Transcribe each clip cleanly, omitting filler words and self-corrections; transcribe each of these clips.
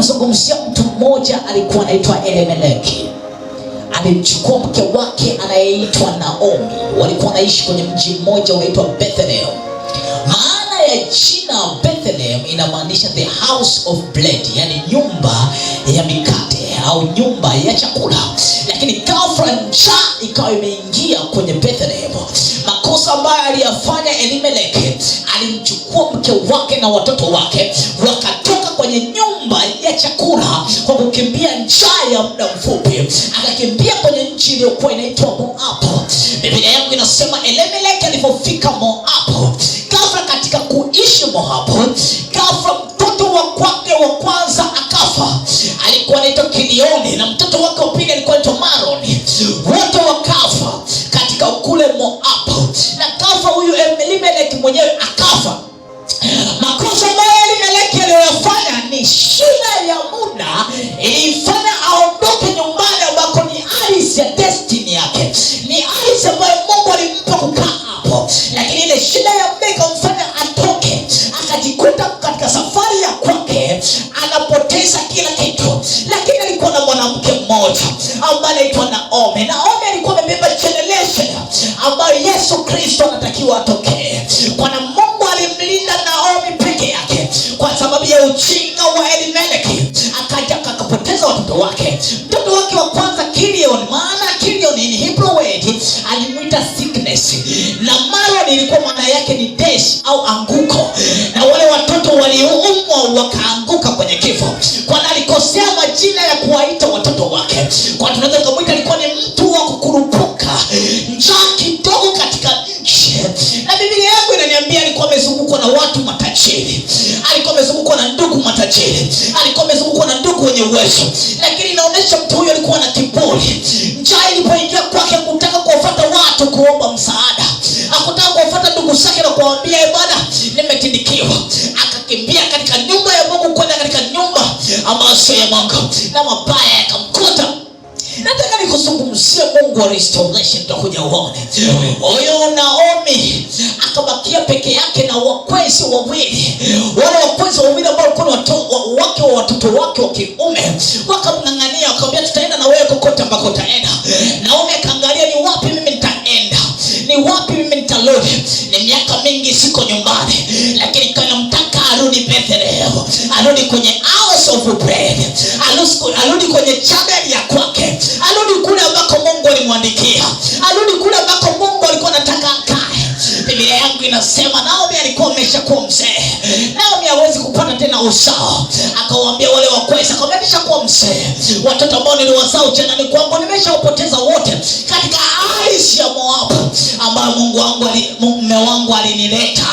namzungumzia mtu mmoja alikuwa anaitwa Elimeleki. Alimchukua mke wake anayeitwa Naomi. Walikuwa wanaishi kwenye mji mmoja unaitwa Bethlehem. Maana ya jina Bethlehem inamaanisha the house of bread, yani nyumba ya mikate au nyumba ya chakula. Lakini ghafla njaa ikawa imeingia kwenye Bethlehem. Makosa ambayo aliyafanya Elimeleki, alimchukua mke wake na watoto wake, wakatoka kwenye nyumba ya chakula kwa kukimbia njaa ya muda mfupi, akakimbia kwenye nchi iliyokuwa inaitwa Moab. Biblia yangu inasema Elimeleki alipofika Moab, ghafla katika kuishi Moab, ghafla mtoto wa kwake wa kwanza akafa. Alikuwa anaitwa Kilioni, na mtoto wake wa pili alikuwa anaitwa Maroni. Wote wakafa katika kule Moab, na kafa huyu Elimeleki mwenyewe akafa. Makosa ambayo Elimeleki aliyofanya ni shida ya muda ilifanya aondoke nyumbani ambako ni ardhi ya destiny yake, ni ardhi ambayo Mungu alimpa kukaa hapo. Lakini ile shida ya muda ikamfanya atoke, akajikuta katika safari ya kwake anapoteza kila kitu. Lakini alikuwa na mwanamke mmoja ambaye anaitwa Naomi. Naomi alikuwa amebeba generation ambayo Yesu Kristo anatakiwa atokee. Kwa Mungu alimlinda Naomi peke yake kwa sababu ya ujinga wa Elimeleki, akaja akapoteza watoto wake. Mtoto wake wa kwanza Kilion, maana Kilion ni Hebrew word, alimuita sickness, na Maroni ilikuwa maana yake ni death au anguko, na wale watoto waliumwa wakaanguka kwenye kifo. Kwa alikosea majina ya kuwaita watoto wake. Kwa tunaweza kumuita alikuwa ni mtu wa kukurupuka, njaa kidogo katika nchi. Na Biblia yangu inaniambia alikuwa amezungukwa na watu matajiri, alikuwa amezungukwa na ndugu matajiri, alikuwa amezungukwa na ndugu wenye uwezo. Lakini inaonyesha mtu huyo alikuwa na kiburi. Njaa ilipoingia kwake, kutaka kuwafuata watu kuomba msaada, hakutaka kuwafuata ndugu zake na kuwaambia bwana nimetindikiwa, akakimbia katika nyumba ya Mungu kwenda katika nyumba ambayo sio ya Mungu, na mabaya yakamkuta. Nataka nikuzungumzie Mungu wa restoration, tutakuja uone. Huyo Naomi akabakia peke yake na wakwezi wawili. Wale wakwezi wawili ambao walikuwa wake wa watoto wake wa kiume, wakamng'ang'ania, wakamwambia tutaenda na wewe kokote ambako utaenda. Naomi akaangalia, ni wapi mimi nitaenda, ni wapi mimi nitarudi, ni miaka mingi siko nyumbani. Lakini kana mtaka arudi Bethlehem, arudi kwenye house of bread, arudi kwenye chadari ya kwake, arudi kule ambako Mungu alimwandikia, arudi kule ambako Mungu alikuwa anataka akae. Biblia yangu inasema Naomi alikuwa ameshakuwa mzee. Naomi hawezi kupata tena uzao. Akawaambia wale wakweza, akamwambia nishakuwa mzee, watoto ambao niliwazao janani kwangu nimeshawapoteza wote katika ardhi ya Moab ambayo mume wangu alinileta.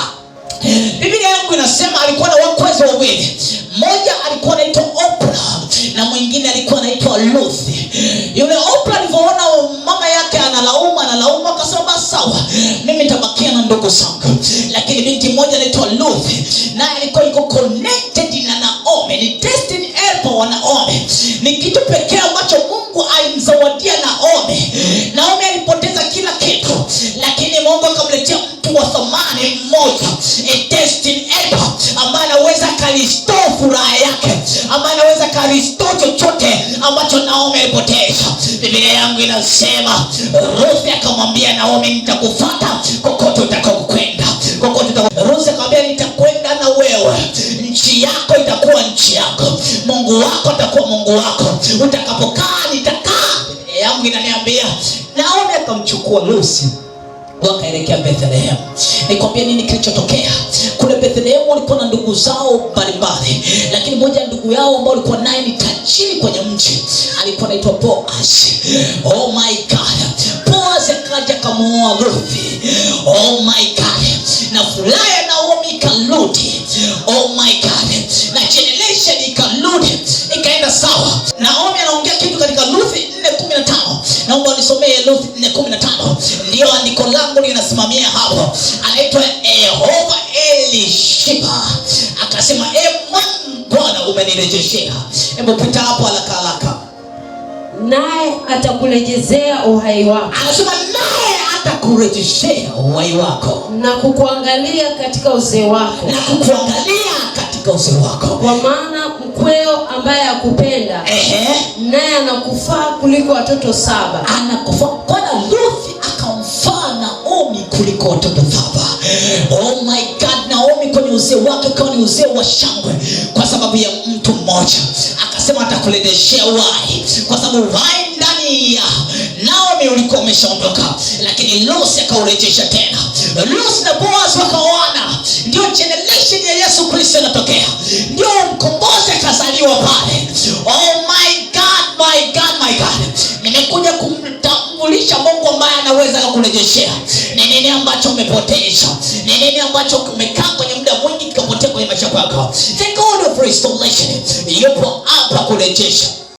Biblia yangu inasema alikuwa na wakweza wawili. Mmoja alikuwa anaitwa Oprah na mwingine alikuwa anaitwa Ruth. Yule Oprah alipoona mama yake analauma akasema basi sawa, mimi nitabakia na ndugu zangu. Lakini binti mmoja anaitwa Ruth, naye alikuwa yuko connected na Naomi, ni destiny helper wa Naomi, ni kitu pekee ambacho Mungu alimzawadia Naomi. Naomi alipoteza kila kitu, lakini Mungu akamletea mtu wa thamani mmoja, a destiny helper ambaye anaweza karestore furaha yake, ambaye anaweza karestore chochote ambacho Naomi alipoteza. Biblia yangu inasema Ruth akamwambia Naomi, nitakufuata kokote utakokwenda, kokote utakokwenda. Ruth akamwambia nitakwenda na wewe, nchi yako itakuwa nchi yako, Mungu wako atakuwa Mungu wako, utakapokaa nitakaa. Biblia yangu inaniambia Naomi akamchukua Ruth wakaelekea Bethlehem. Nikwambia nini kilichotokea kule Bethlehem? Walikuwa na ndugu zao mbalimbali, lakini mmoja ndugu yao ambao alikuwa naye ni tajiri kwenye mji alikuwa anaitwa Boaz. Oh my God, Boaz akaja kumuoa Ruth. Oh my God, na furaha ya Naomi ikarudi. Oh my God, na generation ikarudi, ikaenda sawa. Naomi anaongea kitu katika Ruth 4:15. Naomba nisomee Ruth 4:15. Ndio andiko langu linasimamia hapo. Anaitwa Yehova Elishiba. Akasema Bwana umenirejeshea. Hebu pita hapo haraka. Naye atakurejeshea uhai wako. Anasema naye atakurejeshea uhai wako, na kukuangalia katika uzee wako, na kukuangalia katika uzee wako. Kwa maana mkweo ambaye akupenda, naye anakufaa kuliko watoto 7. Anakufaa. Kwa Ruth akamfaa Naomi kuliko watoto 7. Oh my God, Naomi kwenye uzee wake kawa ni uzee wa shangwe kwa sababu ya mtu mmoja. Akasema atakurejeshea uhai, kwa sababu uhai ndani ya Naomi ulikuwa umeshaondoka, lakini Ruth akaurejesha tena. Ruth na Boaz wakaoana. Ndio generation ya Yesu Kristo inatokea. Ndio mkombozi akazaliwa pale. Oh my God, my God, my God. Nimekuja kumtambulisha Mungu ambaye anaweza kukurejeshea. Ni nini ambacho umepoteza? Ni nini ambacho umekaa kwenye muda mwingi kikapotea kwenye maisha yako? The God of restoration yupo hapa kurejesha.